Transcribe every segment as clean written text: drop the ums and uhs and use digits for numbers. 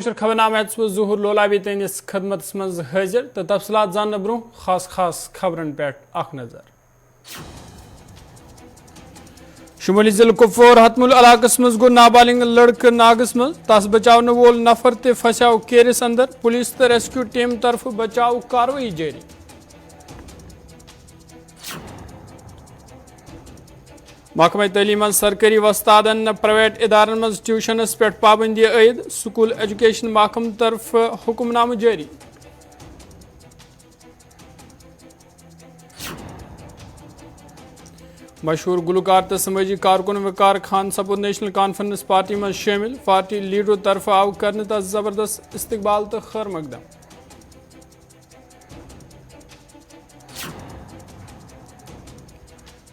कशर खबरनामा ज़हूर लोलाबी तैनिस खदमत मज हाजिर तो तफसलात जानने ब्रो खास खबरन पे नजर। शुमाली जिले कुपवार हतमुल इलाकस मज गो नाबालिग लड़क नागस मज तस बचावन वोल नफर ते फसाव केरिस अंदर पुलिस तो रेस्क्यू टीम तरफ बचाव कार्रवाई जारी। महकमा तलीम सरकारी वस्तादन प्राइवेट इदारन मज ट्यूशनस पे पाबंदी आयद स्कूल एजुकेशन महकम तरफ हुक्मनामा जारी। मशहूर गुलकार तो समाजी कारकुन वकार खान सपुद नेशनल कॉन्फ्रेंस पार्टी में शामिल पार्टी लीडरों तरफ आव करने तक जबरदस्त इस्तकबाल तो खैर मकदम।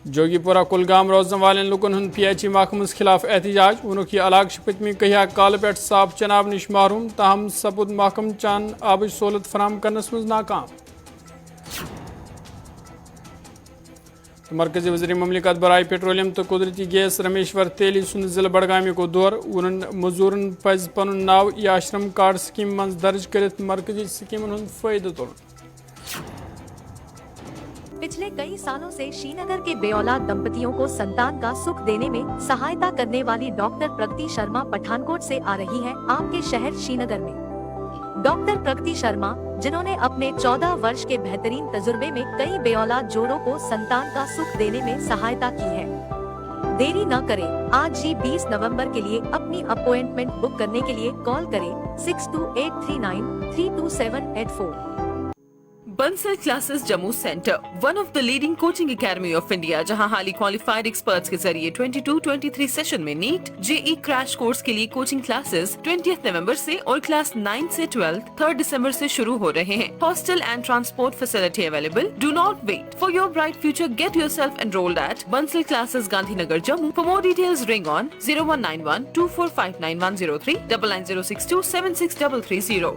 जोगीपुरा कुलगाम रोजन वाले लुकन हन PH महकमस खिलाफ एहतजाज वनुक यह इलाक पतमी कहिया काल पे साफ चनाब निश महरूम ताहम सपुद महकम चान आबच सहूलत फराम करनस मज नाकाम। मरकजी वज़ीर ममलिकत बराए पेट्रोलियम तो कुदरती गैस रमेश्वर तेली सुन जिला बड़गामी को दौर उन मजूरन पज पन नाव या श्रम कार्ड स्कीम मज दर्ज कर मरकजी स्कीमन हन फायदे तुल। पिछले कई सालों से श्रीनगर के बेऔलाद दंपतियों को संतान का सुख देने में सहायता करने वाली डॉक्टर प्रगति शर्मा पठानकोट से आ रही है आपके शहर श्रीनगर में। डॉक्टर प्रगति शर्मा जिन्होंने अपने 14 वर्ष के बेहतरीन तजुर्बे में कई बेऔलाद जोड़ों को संतान का सुख देने में सहायता की है। देरी न करें, आज ही 20 नवंबर के लिए अपनी अपॉइंटमेंट बुक करने के लिए कॉल करें 6283932784। Bansal classes Jammu centre, one of the leading coaching academy of India, जहां हाली क्वालिफाइड एक्सपर्ट्स के जरिए 22-23 सेशन में नीट JE क्रैश कोर्स के लिए कोचिंग क्लासेस 20 नवंबर से और क्लास 9 से 12 3 दिसंबर से शुरू हो रहे हैं। Hostel and transport facility available. Do not wait for your bright future, get yourself enrolled at Bansal classes Gandhinagar Jammu. For more details ring on 019124599103 9906276330।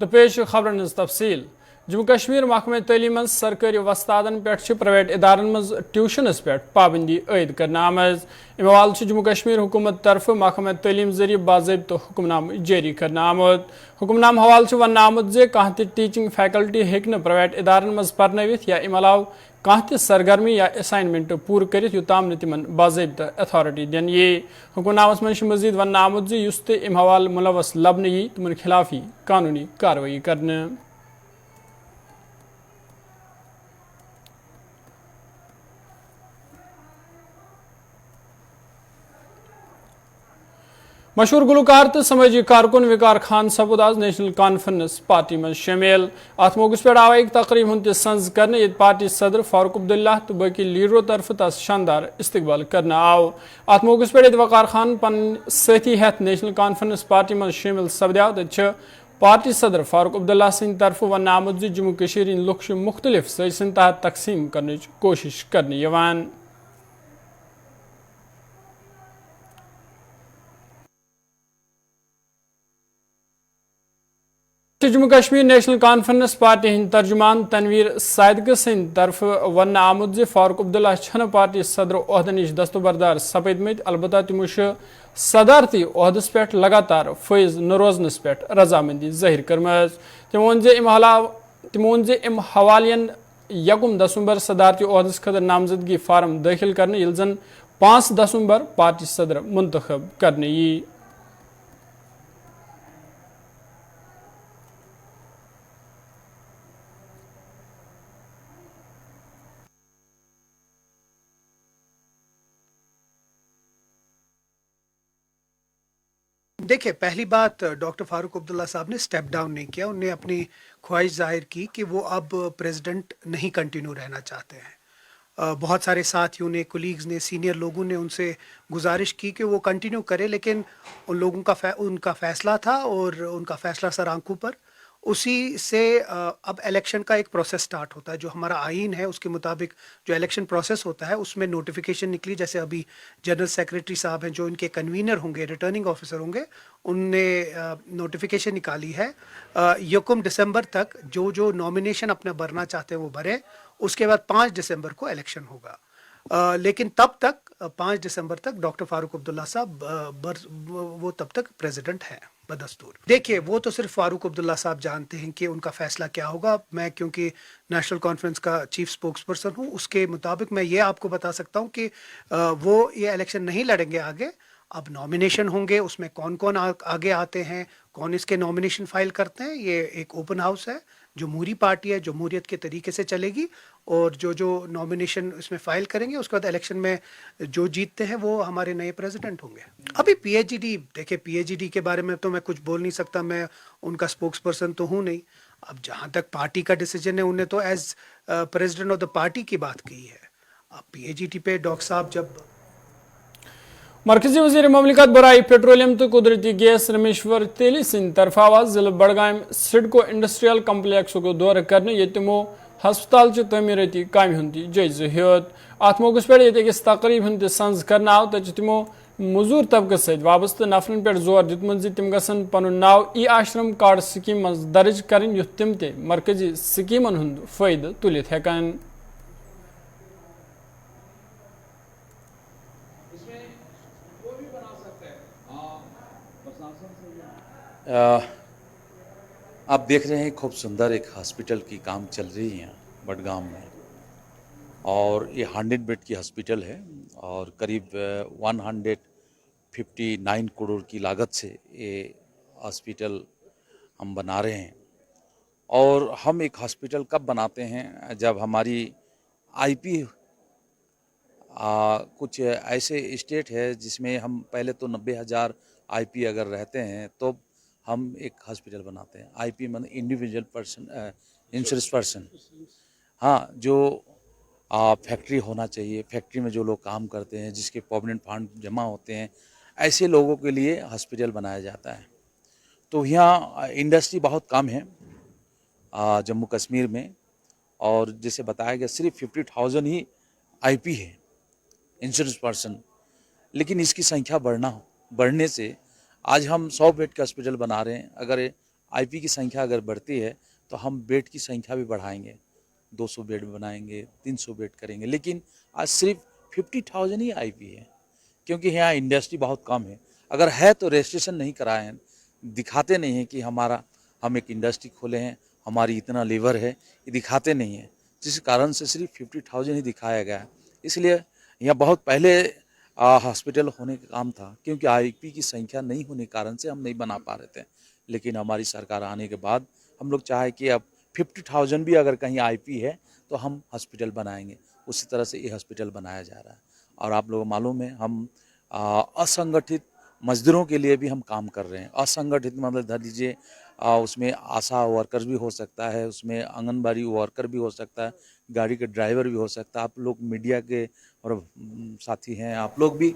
तो पेश खबरन तफसील। जम्मू कश्मीर महकमा तलीम सरकारी वस्तादन पे प्राइवेट इदारन मज ट्यूशनस पे पाबंदी आयद करने आमज अमवाल जम्मू कश्मीर हुकूमत तरफ महकमा तलीम जरिए बाज़ाब्त हुक्मनाम जारी करने आमुद। हुक्मनाम हवाल वन आमुद जे कह टीचिंग फैकल्टी हेक्न प्राइवेट इदारन मज परनवित या अम अलाव कह सरगर्मी या असाइनमेंट पूर कर यूताम तिमन बाज़ाब्त अथॉरिटी दिन ये। हुक्मनामस मज मजीद वन आमुद जे युस ते अम हवाल मुलवस लबन यी तिमन खिलाफ कानूनी कार्रवाई करने। मशहूर गुलकार तो समाजी कारकुन वकार खान सपुद आज नेशनल कॉन्फ्रेंस पार्टी में शामिल। अत मौके पे आव एक तकरीब हूं तंज कर पार्टी सदर फारूक अब्दुल्ला तो बाकी लीडरों तरफ तस शानदार इस्तकबाल करने आव। अत मौके पे वकार खान पन साथी हेत नेशनल कॉन्फ्रेंस पार्टी में शामिल सपद्या तो पार्टी सदर फारूक अब्दुल्ला सिंह तरफ वन आमुद जम्मू कश्मीर लुक मुख्तलिफ सजन तहत तकसीम करने कोशिश करने यवान। Jammu Kashmir National Conference party हिंद तर्जुमान तनवीर सादिक सिंह तरफ वन आमुद फारूक अब्दुल्ला छन पार्टी सदर ओहद निश दस्तबरदार सपदमत अलबत्ता तमो सदारती ओहदस पे लगातार फैज न रोजनस पे रजामंदी जाहिर करमज। तमो वन अम हवालियन 1 दिसंबर सदारती ओहदस खतर नामजदगी फार्म दाखिल करने यिल जन 5 दिसंबर पार्टी सदर मुंतखब करने यी। देखिए, पहली बात डॉक्टर फारूक अब्दुल्ला साहब ने स्टेप डाउन नहीं किया। उन्होंने अपनी ख्वाहिश जाहिर की कि वो अब प्रेसिडेंट नहीं कंटिन्यू रहना चाहते हैं। बहुत सारे साथियों ने, कोलीग्स ने, सीनियर लोगों ने उनसे गुजारिश की कि वो कंटिन्यू करें, लेकिन उन लोगों का उनका फ़ैसला था और उनका फ़ैसला सर आंखों पर। उसी से अब इलेक्शन का एक प्रोसेस स्टार्ट होता है। जो हमारा आइन है उसके मुताबिक जो इलेक्शन प्रोसेस होता है उसमें नोटिफिकेशन निकली। जैसे अभी जनरल सेक्रेटरी साहब हैं जो इनके कन्वीनर होंगे, रिटर्निंग ऑफिसर होंगे, उनने नोटिफिकेशन निकाली है 1 दिसंबर तक जो नॉमिनेशन अपना भरना चाहते हैं वो भरें। उसके बाद 5 दिसंबर को इलेक्शन होगा। लेकिन तब तक 5 दिसंबर तक डॉक्टर फारूक अब्दुल्ला साहब वो तब तक प्रेसिडेंट हैं बदस्तूर। देखिए, वो तो सिर्फ फारूक अब्दुल्ला साहब जानते हैं कि उनका फैसला क्या होगा। मैं क्योंकि नेशनल कॉन्फ्रेंस का चीफ स्पोक्स पर्सन हूँ, उसके मुताबिक मैं ये आपको बता सकता हूँ कि वो ये इलेक्शन नहीं लड़ेंगे आगे। अब नॉमिनेशन होंगे, उसमें कौन कौन आगे आते हैं, कौन इसके नॉमिनेशन फाइल करते हैं, ये एक ओपन हाउस है। जमहूरी पार्टी है, जमहूरियत के तरीके से चलेगी, और जो नॉमिनेशन इसमें फाइल करेंगे उसके बाद इलेक्शन में जो जीतते हैं वो हमारे नए प्रेसिडेंट होंगे। अभी पीएचडी, देखिए पीएचडी के बारे में तो मैं कुछ बोल नहीं सकता, मैं उनका स्पोक्स पर्सन तो हूँ नहीं। अब जहाँ तक पार्टी का डिसीजन है, उन्हें तो as president of the party की बात की है। अब पीएचडी पे डॉक्टर साहब जब मरकजी वजीर ममलिकत बराई पेट्रोलियम तो कुदरती गैस रमेश्वर तेली सिंह तरफा जिले बडगाम सिडको इंडस्ट्रियल कम्प्लेक्स को दौर करने ये तमो हस्पताल तमीरती काम हूं जायज हेत। अत मौके पे अकिस तकरीब हूं संज कर आव तो तमो मजूर तबकत सत वाबस्त नफरन पे जोर दितमुत तम गसन पन नाव ई आश्रम कार्ड स्कीम मज दर्ज करें युथ तम ते मरकजी स्कीमन हूं फायदे तुलित हेकान। आप देख रहे हैं खूब सुंदर एक हॉस्पिटल की काम चल रही है बडगाम में, और ये 100 बेड की हॉस्पिटल है और करीब 159 करोड़ की लागत से ये हॉस्पिटल हम बना रहे हैं। और हम एक हॉस्पिटल कब बनाते हैं, जब हमारी आईपी कुछ ऐसे स्टेट है जिसमें हम पहले तो 90,000 आईपी अगर रहते हैं तो हम एक हॉस्पिटल बनाते हैं। आईपी मतलब इंडिविजुअल पर्सन, इंश्योरेंस पर्सन। हाँ, जो फैक्ट्री होना चाहिए, फैक्ट्री में जो लोग काम करते हैं, जिसके प्रोविडेंट फंड जमा होते हैं, ऐसे लोगों के लिए हॉस्पिटल बनाया जाता है। तो यहाँ इंडस्ट्री बहुत कम है जम्मू कश्मीर में, और जैसे बताया गया सिर्फ 50,000 ही आईपी है, इंश्योरेंस पर्सन। लेकिन इसकी संख्या बढ़ने से आज हम 100 बेड का हॉस्पिटल बना रहे हैं। अगर आईपी की संख्या अगर बढ़ती है तो हम बेड की संख्या भी बढ़ाएंगे, 200 बेड बनाएंगे, 300 बेड करेंगे। लेकिन आज सिर्फ 50,000 ही आईपी है, क्योंकि यहाँ इंडस्ट्री बहुत कम है। अगर है तो रजिस्ट्रेशन नहीं कराए हैं, दिखाते नहीं हैं कि हम एक इंडस्ट्री खोले हैं, हमारी इतना लेबर है, ये दिखाते नहीं हैं, जिस कारण से सिर्फ 50,000 ही दिखाया गया है। इसलिए यहाँ बहुत पहले हॉस्पिटल होने का काम था, क्योंकि आईपी की संख्या नहीं होने के कारण से हम नहीं बना पा रहे थे। लेकिन हमारी सरकार आने के बाद हम लोग चाहे कि अब 50,000 भी अगर कहीं आईपी है तो हम हॉस्पिटल बनाएंगे। उसी तरह से ये हॉस्पिटल बनाया जा रहा है। और आप लोगों को मालूम है, हम असंगठित मजदूरों के लिए भी हम काम कर रहे हैं। असंगठित मतलब धर लीजिए, उसमें आशा वर्कर्स भी हो सकता है, उसमें आंगनबाड़ी वर्कर भी हो सकता है, गाड़ी के ड्राइवर भी हो सकता है। आप लोग मीडिया के और साथी हैं, आप लोग भी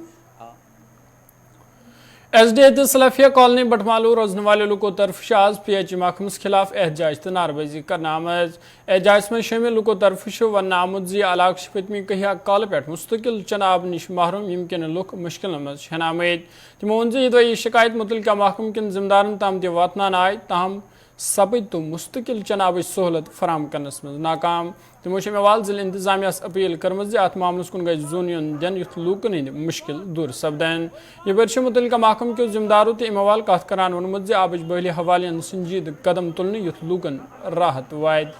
एसडीए सलाफिया कॉलोनी बटमालू रोजने वाले लोगों तरफ आज पीएचई महकमस खिलाफ एहतजाज तो नारबाजी करना आमज। एहतजाज में शामिल लोगों तरफ वन आमुद जी इलाक पतमी कहिया कल पे मुस्तकिल चनाब नश महरूम यमकिन लुक मुश्किल मज हन आमद। तमो वो यह शिकायत मुतलका महकम किन जिम्मेदारन ताम तह वातनान आय, ताहम सपद तो मुस्तकिल चनाब सहूलत फराम करनस मज नाकाम। तमो अमेवाल जिले इंतजामिया अपील कर्मज अत मामलस कुन गई जोन दिन युथ लूकन हंद मुश्किल दूर सपदन। यह वर्ष मुतलका महकम के जिम्मेदारों तो अमेवाल कत करान वोनमुत आबच बहली हवालन संजीद कदम तुलने युथ लूकन राहत वायद।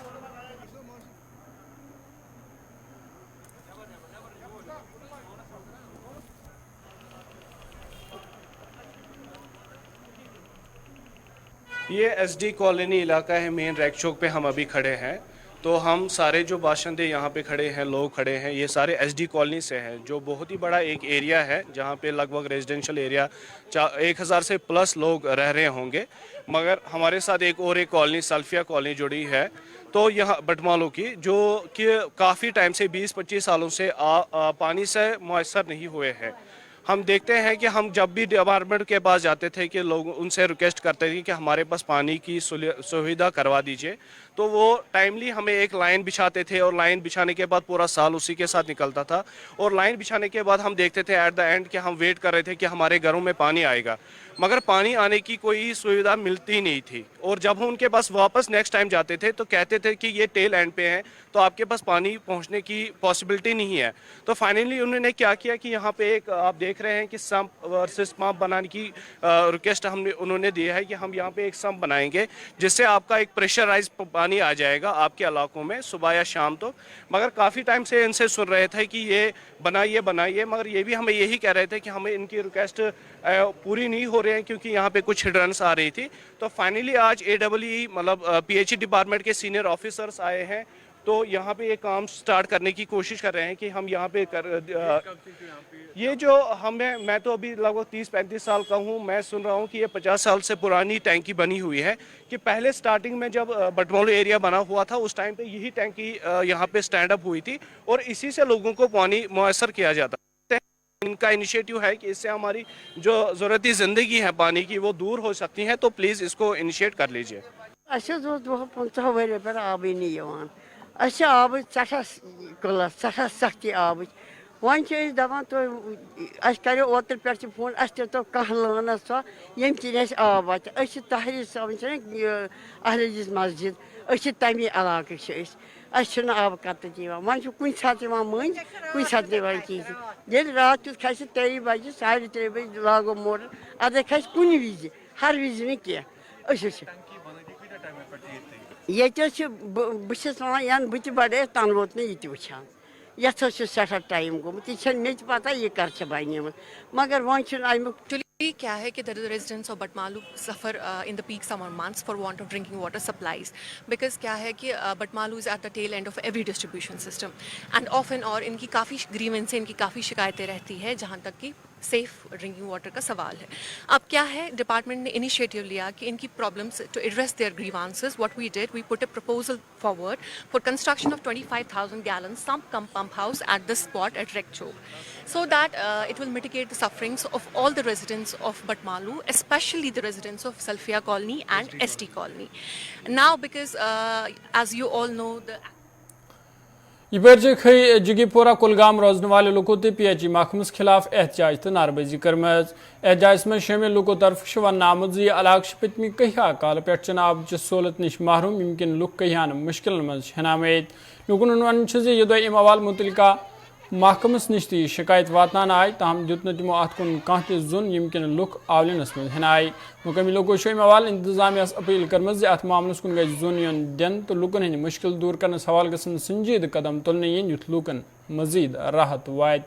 ये एसडी कॉलोनी इलाका है, मेन रैक चौक पे हम अभी खड़े हैं। तो हम सारे जो बाशिंदे यहाँ पे खड़े हैं, लोग खड़े हैं, ये सारे एसडी कॉलोनी से हैं, जो बहुत ही बड़ा एक एरिया है जहाँ पे लगभग रेजिडेंशियल एरिया 1000 से प्लस लोग रह रहे होंगे। मगर हमारे साथ एक कॉलोनी सल्फिया कॉलोनी जुड़ी है, तो यहाँ बटमालू की, जो कि काफ़ी टाइम से 20-25 सालों से पानी से मुयसर नहीं हुए हैं। हम देखते हैं कि हम जब भी डिपार्टमेंट के पास जाते थे कि लोग उनसे रिक्वेस्ट करते थे कि हमारे पास पानी की सुविधा करवा दीजिए, तो वो टाइमली हमें एक लाइन बिछाते थे और लाइन बिछाने के बाद पूरा साल उसी के साथ निकलता था। और लाइन बिछाने के बाद हम देखते थे एट द एंड कि हम वेट कर रहे थे कि हमारे घरों में पानी आएगा, मगर पानी आने की कोई सुविधा मिलती नहीं थी। और जब हम उनके पास वापस नेक्स्ट टाइम जाते थे तो कहते थे कि ये टेल एंड पे है, तो आपके पास पानी पहुंचने की पॉसिबिलिटी नहीं है। तो फाइनली उन्होंने क्या किया कि यहाँ पे एक आप देख रहे हैं कि सम्प वर्सेस पंप बनाने की रिक्वेस्ट उन्होंने दिया है कि हम यहाँ पे एक सम्प बनाएंगे जिससे आपका एक प्रेशराइज पानी आ जाएगा आपके इलाकों में सुबह या शाम। तो मगर काफ़ी टाइम से इनसे सुन रहे थे कि ये बनाइए, मगर ये भी हमें यही कह रहे थे कि हमें इनकी रिक्वेस्ट पूरी नहीं हो रहे हैं क्योंकि यहाँ पे कुछ हिंड्रेंस आ रही थी। तो फाइनली आज AEE मतलब PHE डिपार्टमेंट के सीनियर ऑफिसर्स आए हैं, तो यहाँ पे ये काम स्टार्ट करने की कोशिश कर रहे हैं कि हम यहाँ पे ये जो मैं तो अभी लगभग 30-35 साल का हूँ, मैं सुन रहा हूँ कि ये 50 साल से पुरानी टैंकी बनी हुई है। कि पहले स्टार्टिंग में जब बटमालू एरिया बना हुआ था उस टाइम पे यही टैंकी यहाँ पे स्टैंड अप हुई थी और इसी से लोगों को पानी मुयसर किया जाता। इनका इनिशिएटिव है कि इससे हमारी जो ज़रूरती ज़िंदगी है पानी की वो दूर हो सकती है, तो प्लीज़ इसको इनिशिएट कर लीजिए। सख्ती आब वन दपान तो करो ओतर पे फोन तो कह लान सो यम किन आब वात तहरीर साहब अहलिस मस्जिद तमी इलाक आब कत वन कुन सात मंज कुन सात कहें ये रात खस 3 बजे 3:30 बजे लागो मोटर अद खस कुन विज हर विज न ये बहुत वन बह बड़े तन वोत ये वुचान ये सठा टाइम गोमुत ये मे पता ये कर बने मगर वन अमुक क्या है कि the residents of Batmalu suffer in the peak summer months for want of drinking water supplies, because क्या है कि Batmalu is at the tail end of every distribution system and often और इनकी काफ़ी ग्रीवेंस इनकी काफ़ी शिकायतें रहती है जहाँ तक कि सेफ ड्रिंकिंग वाटर का सवाल है। अब क्या है, डिपार्टमेंट ने इनिशिएटिव लिया कि इनकी problems to address their grievances what we did, we put a proposal forward for construction of 25,000 gallon sump cum pump house at the spot at Rekchok, so that it will mitigate the sufferings of all the residents of Batmalu, especially the residents of Salfia colony and ST colony. Now because as you all know the ये बर्ज खई जगीपोरा कुलगाम रोजने वाले लोगों ते PHE महकमस खिलाफ एहतजाज तो नारबजी करम। एहतजाज में शामिल लोगों तरफ वन आमुद यह इलाक पतमी कहिया काल पे चनाब चि सहूलत नश महरूम यमकिन लुक कहियान मुश्किल मज हनामेद। लोगन वन ये दो अम अवाल मुतलका महकमस नश ती शिकायत वातान आय, तहम दुत तमो अत कुन कह तुन यमकिन लुक आवलनस मज हनाय। मुकामी लोगों अम अवाल इंतजामिया अपील करम अत मामलस कुन गई जोन योन दिन तो लुकन हंद मुश्किल दूर करने सवाल गसन संजीद कदम तुलने yin युथ लुकन मजीद राहत वात।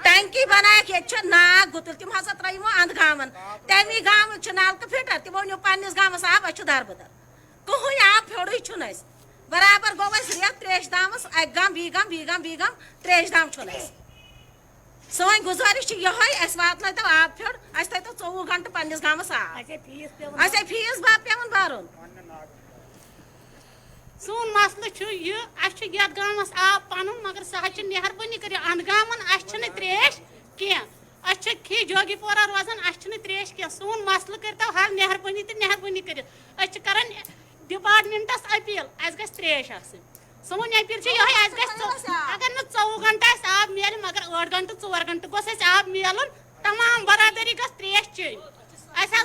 टैंकी बनाया नाग गुतल तम हसा त्रो अंध गावन तमी गाम नालक फिटर तमो नो पन्निस गामस आब अ दरबदर कहूँ आब फ्योड़ बराबर गो रेत त्रेश दामस अक गाम बी गाम त्रेश दाम सन गुजारिश ये वात तो आब फ्योड़ अस तो 24 घंटे पन्निस गामस आब अस फीस पेवन भरन। सोन मसल ये गामस आब पन मगर सह मेहरबानी कर अंध गामन त्रेश कह खी जोगीपोरा रोजान त्रेश कह सोन मसल कर हल मेहरबानी तो मेहरबानी कर डिपार्टमेंटस अपील अस त्रेश सोन अपील अगर न 24 घंटे आब मिल मगर 8 घंटे 4 घंटे गोस आब मिल तमाम बरादरी गस त्रेश चेन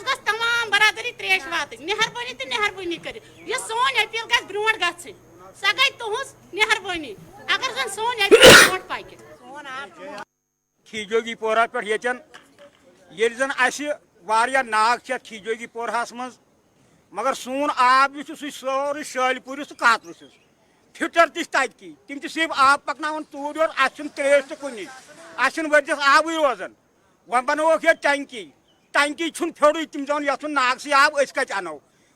गस तमाम बरादरी त्रेश वात मेहरबानी तो मेहरबानी कर सोन अपील गस ब्रोट ग सह गई तुहस मेहरबानी अगर जन सोन अपील ब्रोट पक खीजोगीपोरा पे ये जन वारिया नाग खीजोगीपोरहस मज मगर सोन आब सोरी शालपुर तो कातरुस फिटर तकी तम सिर्फ आब पकन तूर योर त्रेश तो कुन वर्जस आब रोजान वन बनोक ये टंकी फ्योड़ तम जन ये नाग से आब कत अनो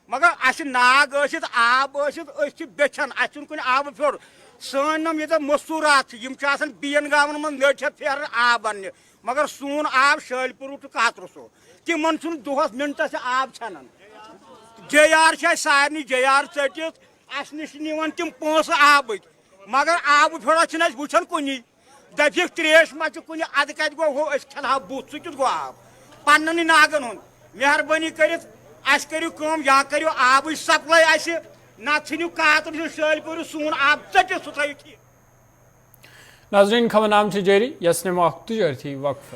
मगर नाग आब बेचन कुन आब फ्योड़ सनम ये मस्तूरात बीन गावन मन लड़ फेर आब बन मगर सोन आब शालपुर तो कातरुसो तिमन दोहस मिनटस आब छान JR सारे JR चटित अस नश तम पोस आब मगर आब फ्योड़ वुचान कुन دپک تریش ما کن اد کت گو ہو کھلہا بت سہ گو آب پنن ناگن ہند مہربانی کرت اس کرو کم یا کرو آب سپلائی اس نہ ژھنو کاتر شٲلۍ پوٗرِ سون آب ژٔٹِتھ سُہ تھٲیِو ٹھیٖک ناظرین خبر نام جاری یس نمو تجارتی وقفہ